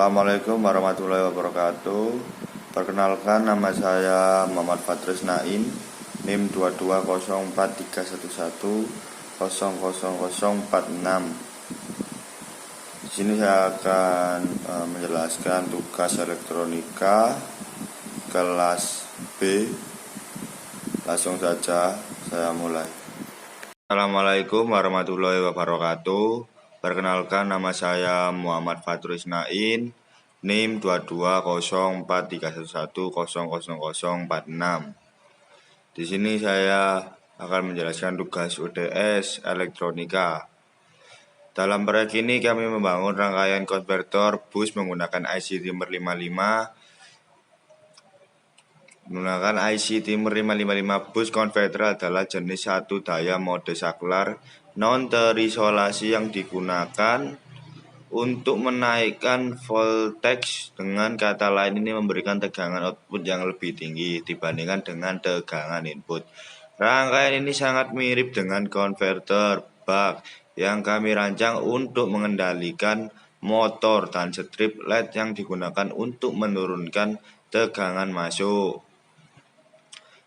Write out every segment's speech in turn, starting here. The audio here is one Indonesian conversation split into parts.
Assalamualaikum warahmatullahi wabarakatuh. Perkenalkan, nama saya Muhammad Fadris Nain, NIM 2204311000046. Di sini saya akan menjelaskan tugas elektronika kelas B. Langsung saja saya mulai. Assalamualaikum warahmatullahi wabarakatuh. Perkenalkan, nama saya Muhammad Fadris Nain, NIM 2204311000046. Di sini saya akan menjelaskan tugas UTS elektronika. Dalam proyek ini kami membangun rangkaian konvertor bus menggunakan IC Timur 555 bus konverter adalah jenis satu daya mode saklar non terisolasi yang digunakan untuk menaikkan voltage. Dengan kata lain, ini memberikan tegangan output yang lebih tinggi dibandingkan dengan tegangan input. Rangkaian ini sangat mirip dengan konverter buck yang kami rancang untuk mengendalikan motor dan strip LED yang digunakan untuk menurunkan tegangan masuk.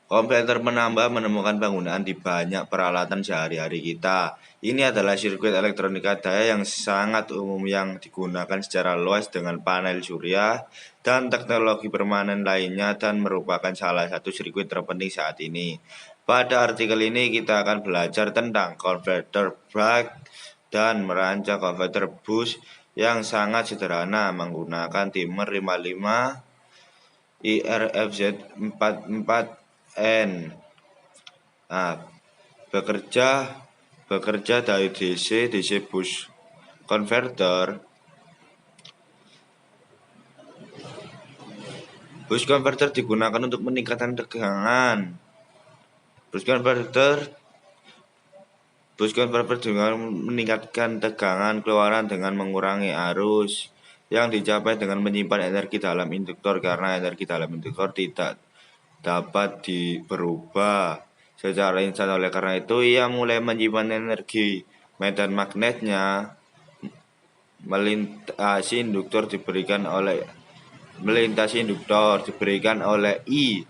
Konverter menambah menemukan penggunaan di banyak peralatan sehari-hari kita. Ini adalah sirkuit elektronika daya yang sangat umum yang digunakan secara luas dengan panel surya dan teknologi permanen lainnya, dan merupakan salah satu sirkuit terpenting saat ini. Pada artikel ini kita akan belajar tentang konverter buck dan merancang konverter bus yang sangat sederhana menggunakan Timur 55 IRFZ 44N. Bekerja dari DC bus converter. Bus converter digunakan untuk meningkatkan tegangan. Bus converter juga meningkatkan tegangan keluaran dengan mengurangi arus yang dicapai dengan menyimpan energi dalam induktor, karena energi dalam induktor tidak dapat berubah secara instan. Oleh karena itu, ia mulai menyimpan energi. Medan magnetnya melintasi induktor diberikan oleh I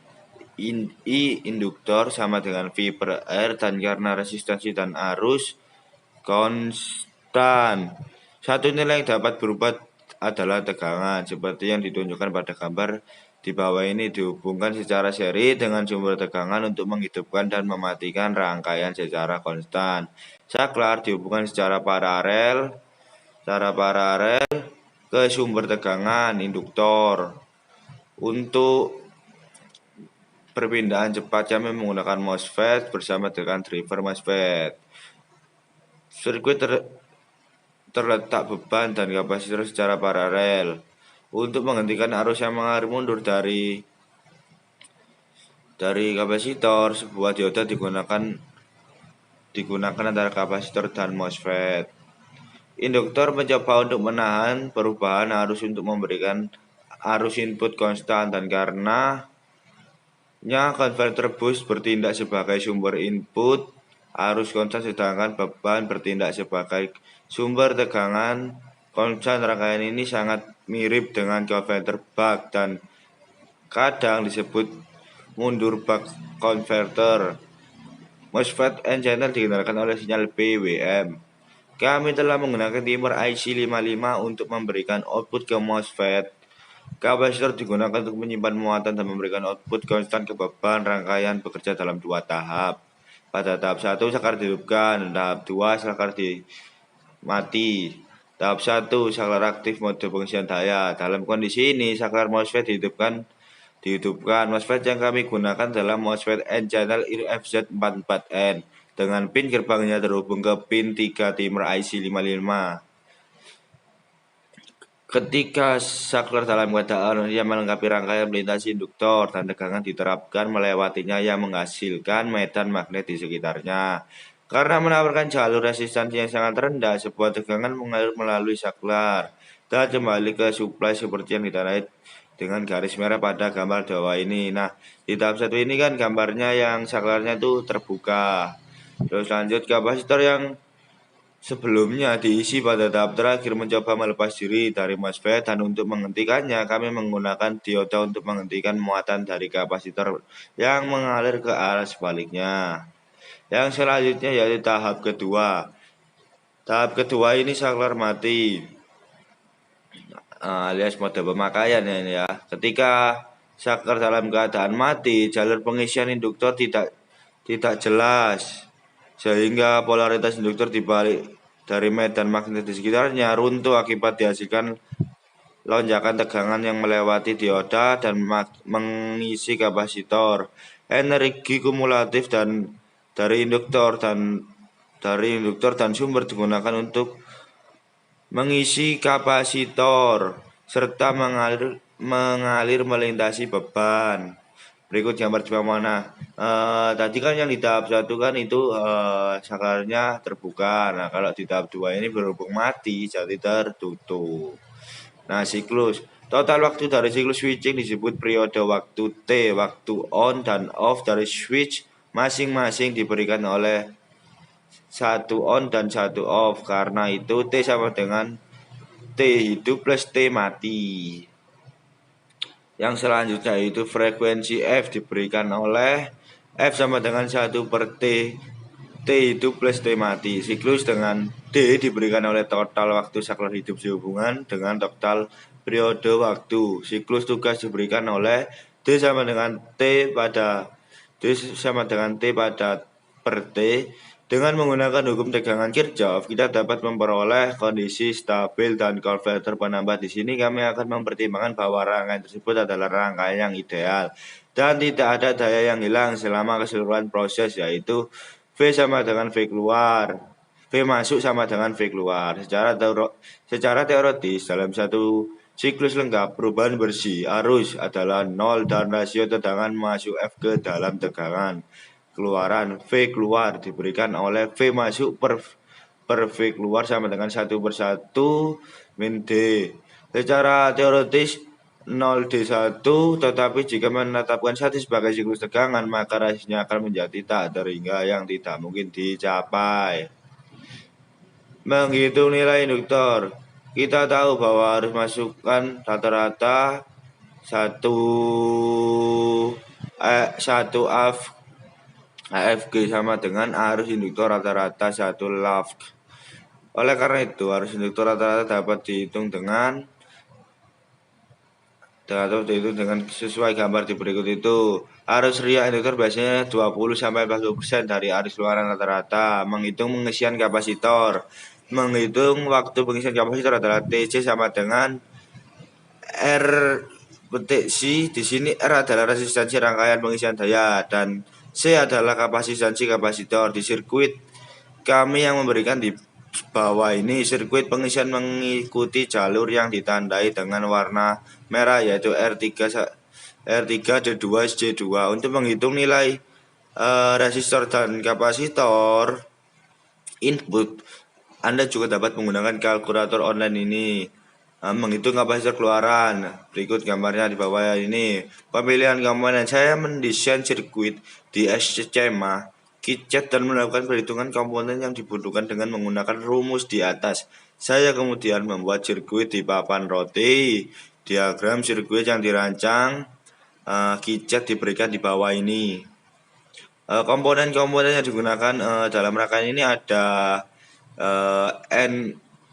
induktor sama dengan V per R, dan karena resistansi dan arus konstan. Satu nilai yang dapat berubah adalah tegangan, seperti yang ditunjukkan pada gambar di bawah ini. Dihubungkan secara seri dengan sumber tegangan untuk menghidupkan dan mematikan rangkaian secara konstan. Saklar dihubungkan secara paralel ke sumber tegangan induktor. Untuk perpindahan cepat kami menggunakan MOSFET bersama dengan driver MOSFET. Sirkuit terletak beban dan kapasitor secara paralel. Untuk menghentikan arus yang mengalir mundur dari kapasitor, sebuah dioda digunakan antara kapasitor dan MOSFET. Induktor mencoba untuk menahan perubahan arus untuk memberikan arus input konstan, dan karenanya konverter bus bertindak sebagai sumber input arus konstan, sedangkan beban bertindak sebagai sumber tegangan konstan. Rangkaian ini sangat mirip dengan konverter buck dan kadang disebut mundur buck converter. MOSFET N-channel dikendalikan oleh sinyal PWM. Kami telah menggunakan Timur IC 55 untuk memberikan output ke MOSFET. Kapasitor digunakan untuk menyimpan muatan dan memberikan output konstan ke beban. Rangkaian bekerja dalam dua tahap. Pada tahap 1, saklar dihidupkan. Tahap 2, saklar mati. Tahap 1, saklar aktif mode pengisian daya. Dalam kondisi ini, saklar MOSFET dihidupkan. MOSFET yang kami gunakan adalah MOSFET N-channel IRFZ 44N dengan pin gerbangnya terhubung ke pin 3 Timur IC 55. Ketika saklar dalam keadaan yang melengkapi rangkaian melintasi induktor dan tegangan diterapkan melewatinya yang menghasilkan medan magnet di sekitarnya. Karena menawarkan jalur resistansi yang sangat rendah, sebuah tegangan mengalir melalui saklar dan kembali ke suplai seperti yang ditandai dengan garis merah pada gambar di bawah ini. Nah, di tahap 1 ini kan gambarnya yang saklarnya itu terbuka. Terus lanjut, kapasitor yang sebelumnya diisi pada tahap terakhir mencoba melepas diri dari MOSFET, dan untuk menghentikannya kami menggunakan dioda untuk menghentikan muatan dari kapasitor yang mengalir ke arah sebaliknya. Yang selanjutnya yaitu tahap kedua. Tahap kedua ini saklar mati, alias mode pemakaian ya. Ketika saklar dalam keadaan mati, jalur pengisian induktor tidak jelas, sehingga polaritas induktor dibalik dari medan magnet di sekitarnya runtuh akibat dihasilkan lonjakan tegangan yang melewati dioda dan mengisi kapasitor. Energi kumulatif dari induktor dan sumber digunakan untuk mengisi kapasitor serta mengalir melintasi beban. Berikut gambar di mana. Tadi kan yang di tahap 1 kan itu saklarnya terbuka. Nah, kalau di tahap 2 ini berhubung mati, jadi tertutup. Nah, siklus. Total waktu dari siklus switching disebut periode waktu T. Waktu on dan off dari switch masing-masing diberikan oleh satu on dan satu off. Karena itu T sama dengan T hidup plus T mati. Yang selanjutnya yaitu frekuensi F diberikan oleh F sama dengan 1 per T hidup plus T mati. Siklus dengan D diberikan oleh total waktu saklar hidup sehubungan dengan total periode waktu. Siklus tugas diberikan oleh D sama dengan T pada per T. Dengan menggunakan hukum tegangan Kirchhoff, kita dapat memperoleh kondisi stabil dan konverter penambah. Di sini kami akan mempertimbangkan bahwa rangkaian tersebut adalah rangkaian yang ideal dan tidak ada daya yang hilang selama keseluruhan proses, yaitu V sama dengan V keluar, V masuk sama dengan V keluar. Secara teoritis dalam satu siklus lengkap perubahan bersih arus adalah 0 dan rasio tegangan masuk F ke dalam tegangan keluaran V keluar diberikan oleh V masuk per V keluar sama dengan 1 per 1 min D. Secara teoritis 0D1, tetapi jika menetapkan satu sebagai siklus tegangan, maka rasanya akan menjadi tak terhingga yang tidak mungkin dicapai. Menghitung nilai induktor, kita tahu bahwa harus masukkan rata-rata 1 AFG sama dengan arus induktor rata-rata 1 LAFG. Oleh karena itu, arus induktor rata-rata dapat dihitung dengan sesuai gambar di berikut itu. Arus riak induktor biasanya 20-40% dari arus keluaran rata-rata. Menghitung pengisian kapasitor. Menghitung waktu pengisian kapasitor adalah TC sama dengan R petik C. Di sini R adalah resistansi rangkaian pengisian daya dan C adalah kapasitansi kapasitor. Di sirkuit kami yang memberikan di bawah ini, sirkuit pengisian mengikuti jalur yang ditandai dengan warna merah yaitu R3, D2, J2. Untuk menghitung nilai resistor dan kapasitor input, Anda juga dapat menggunakan kalkulator online ini. Menghitung kapasitor keluaran, berikut gambarnya di bawah ini. Pemilihan komponen, saya mendesain sirkuit di SMA KitChat dan melakukan perhitungan komponen yang dibutuhkan dengan menggunakan rumus di atas. Saya kemudian membuat sirkuit di papan roti. Diagram sirkuit yang dirancang KitChat diberikan di bawah ini. Komponen-komponen yang digunakan dalam rangkaian ini ada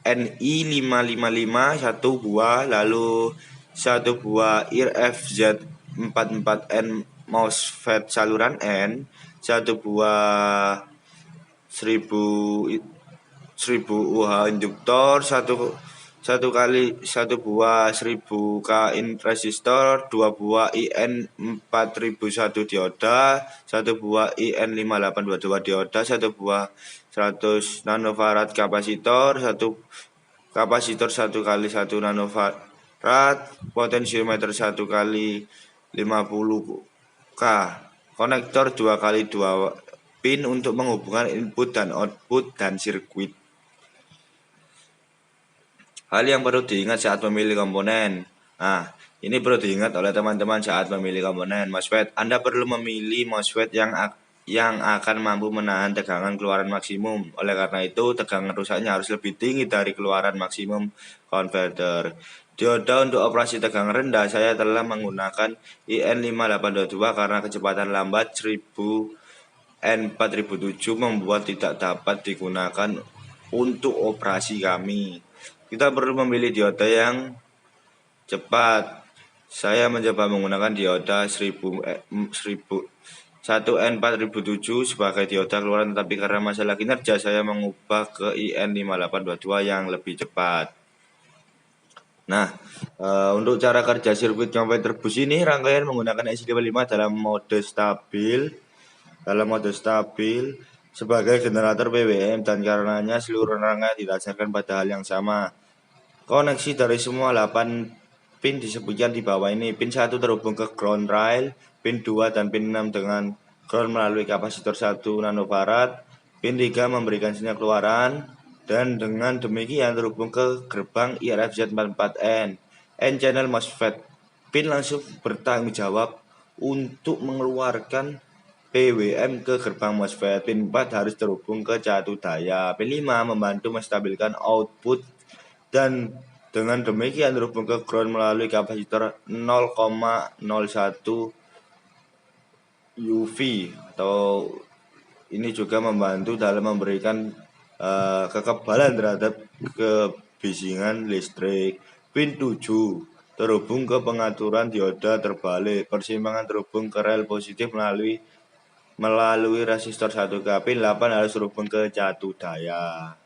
NI 555 satu buah, lalu satu buah IRFZ 44N MOSFET saluran N, satu buah 1000 UH induktor, satu buah 1000 K in resistor, dua buah IN 4001 dioda, satu buah IN 5822 dioda, satu buah 100 nanofarad kapasitor, satu kapasitor 1 kali 1 nanofarad, potensiometer 1 kali 50 K, konektor 2 kali 2 pin untuk menghubungkan input dan output dan sirkuit. Hal yang perlu diingat saat memilih komponen. Nah, ini perlu diingat oleh teman-teman saat memilih komponen MOSFET. Anda perlu memilih MOSFET yang yang akan mampu menahan tegangan keluaran maksimum. Oleh karena itu, tegangan rusaknya harus lebih tinggi dari keluaran maksimum konverter. Dioda untuk operasi tegangan rendah, saya telah menggunakan IN5822 karena kecepatan lambat 1000 N4007 membuat tidak dapat digunakan untuk operasi kami. Kita perlu memilih dioda yang cepat. Saya mencoba menggunakan dioda 1N4007 sebagai dioda keluaran, tetapi karena masalah kinerja saya mengubah ke IN5822 yang lebih cepat. Nah, untuk cara kerja sirkuit converter bus ini, rangkaian menggunakan IC55 dalam mode stabil sebagai generator BBM, dan karenanya seluruh rangkaian didasarkan pada hal yang sama. Koneksi dari semua 8 pin disebutkan di bawah ini. Pin 1 terhubung ke ground rail, pin 2 dan pin 6 dengan ground melalui kapasitor 1 nanofarad, pin 3 memberikan sinyal keluaran, dan dengan demikian terhubung ke gerbang IRFZ44N, N-channel MOSFET. Pin langsung bertanggung jawab untuk mengeluarkan PWM ke gerbang MOSFET. Pin 4 harus terhubung ke catu daya. Pin 5 membantu menstabilkan output, dan dengan demikian terhubung ke ground melalui kapasitor 0,01 UV, atau ini juga membantu dalam memberikan kekebalan terhadap kebisingan listrik. Pin 7 terhubung ke pengaturan dioda terbalik, persimpangan terhubung ke rel positif melalui resistor 1K. Pin 8 harus terhubung ke catu daya.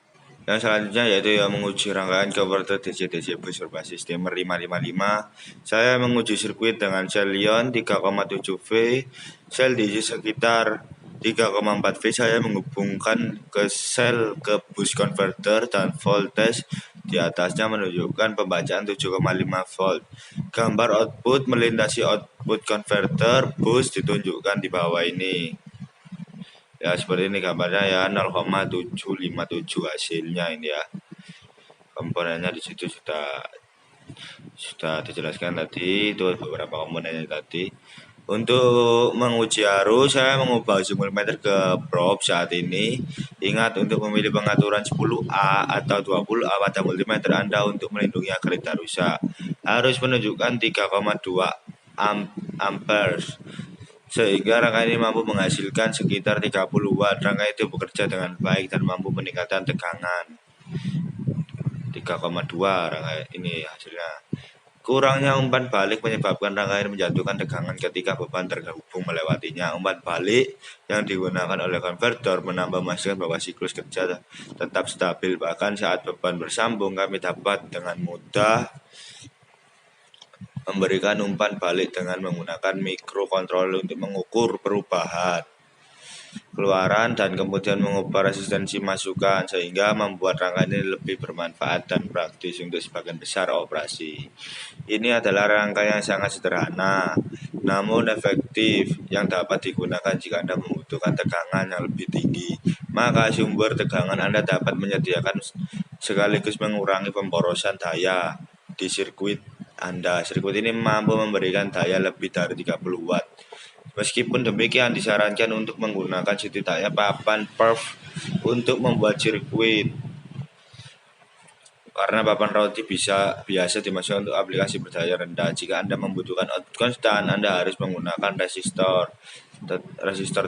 Yang selanjutnya yaitu menguji rangkaian converter DC-DC bus berbasis dimmer 555. Saya menguji sirkuit dengan sel Lion 3,7V, sel DC sekitar 3,4V. Saya menghubungkan ke sel ke bus converter dan voltage di atasnya menunjukkan pembacaan 7,5 volt. Gambar output melintasi output converter bus ditunjukkan di bawah ini. Ya, seperti ini gambarnya ya, 0,757 hasilnya ini ya. Komponennya di situ sudah dijelaskan tadi, itu beberapa komponennya tadi. Untuk menguji arus, saya mengubah ujung multimeter ke probe saat ini. Ingat untuk memilih pengaturan 10A atau 20A pada multimeter Anda untuk melindungi agar tidak rusak. Arus menunjukkan 3,2 amperes, sehingga rangkaian ini mampu menghasilkan sekitar 30 watt. Rangkaian itu bekerja dengan baik dan mampu meningkatkan tegangan 3,2 rangkaian ini hasilnya. Kurangnya umpan balik menyebabkan rangkaian menjatuhkan tegangan ketika beban terhubung melewatinya. Umpan balik yang digunakan oleh konverter menambah memastikan bahwa siklus kerja tetap stabil. Bahkan saat beban bersambung, kami dapat dengan mudah memberikan umpan balik dengan menggunakan mikrokontroler untuk mengukur perubahan keluaran dan kemudian mengubah resistensi masukan, sehingga membuat rangkaian ini lebih bermanfaat dan praktis untuk sebagian besar operasi. Ini adalah rangkaian yang sangat sederhana namun efektif yang dapat digunakan jika Anda membutuhkan tegangan yang lebih tinggi. Maka sumber tegangan Anda dapat menyediakan sekaligus mengurangi pemborosan daya di sirkuit Anda. Sirkuit ini mampu memberikan daya lebih dari 30 watt. Meskipun demikian, disarankan untuk menggunakan setidaknya papan perf untuk membuat sirkuit, karena papan roti biasa dimasukkan untuk aplikasi berdaya rendah. Jika Anda membutuhkan output konstan, Anda harus menggunakan resistor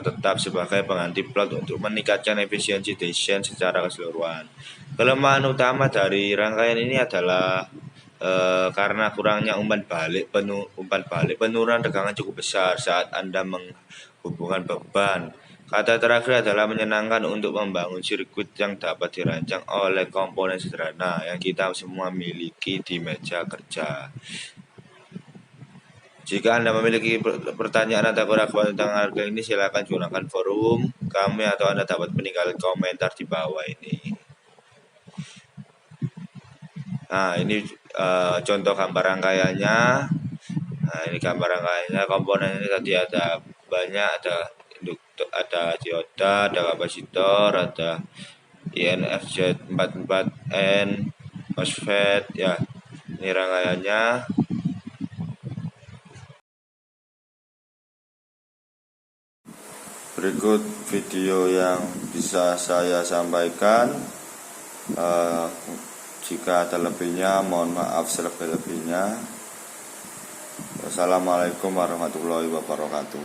tetap sebagai pengganti plot untuk meningkatkan efisiensi desain secara keseluruhan. Kelemahan utama dari rangkaian ini adalah karena kurangnya umpan balik, penurunan tegangan cukup besar saat Anda menghubungkan beban. Kata terakhir adalah menyenangkan untuk membangun sirkuit yang dapat dirancang oleh komponen sederhana yang kita semua miliki di meja kerja. Jika Anda memiliki pertanyaan atau keraguan tentang harga ini, silakan gunakan forum kami atau Anda dapat meninggalkan komentar di bawah ini. Nah, ini contoh gambar rangkaiannya. Nah, ini gambar rangkaiannya. Komponen ini tadi ada banyak, ada dioda, ada kapasitor, ada INFZ44N, MOSFET ya. Ini rangkaiannya. Berikut video yang bisa saya sampaikan. Jika ada lebihnya, mohon maaf selebih-lebihnya. Wassalamualaikum warahmatullahi wabarakatuh.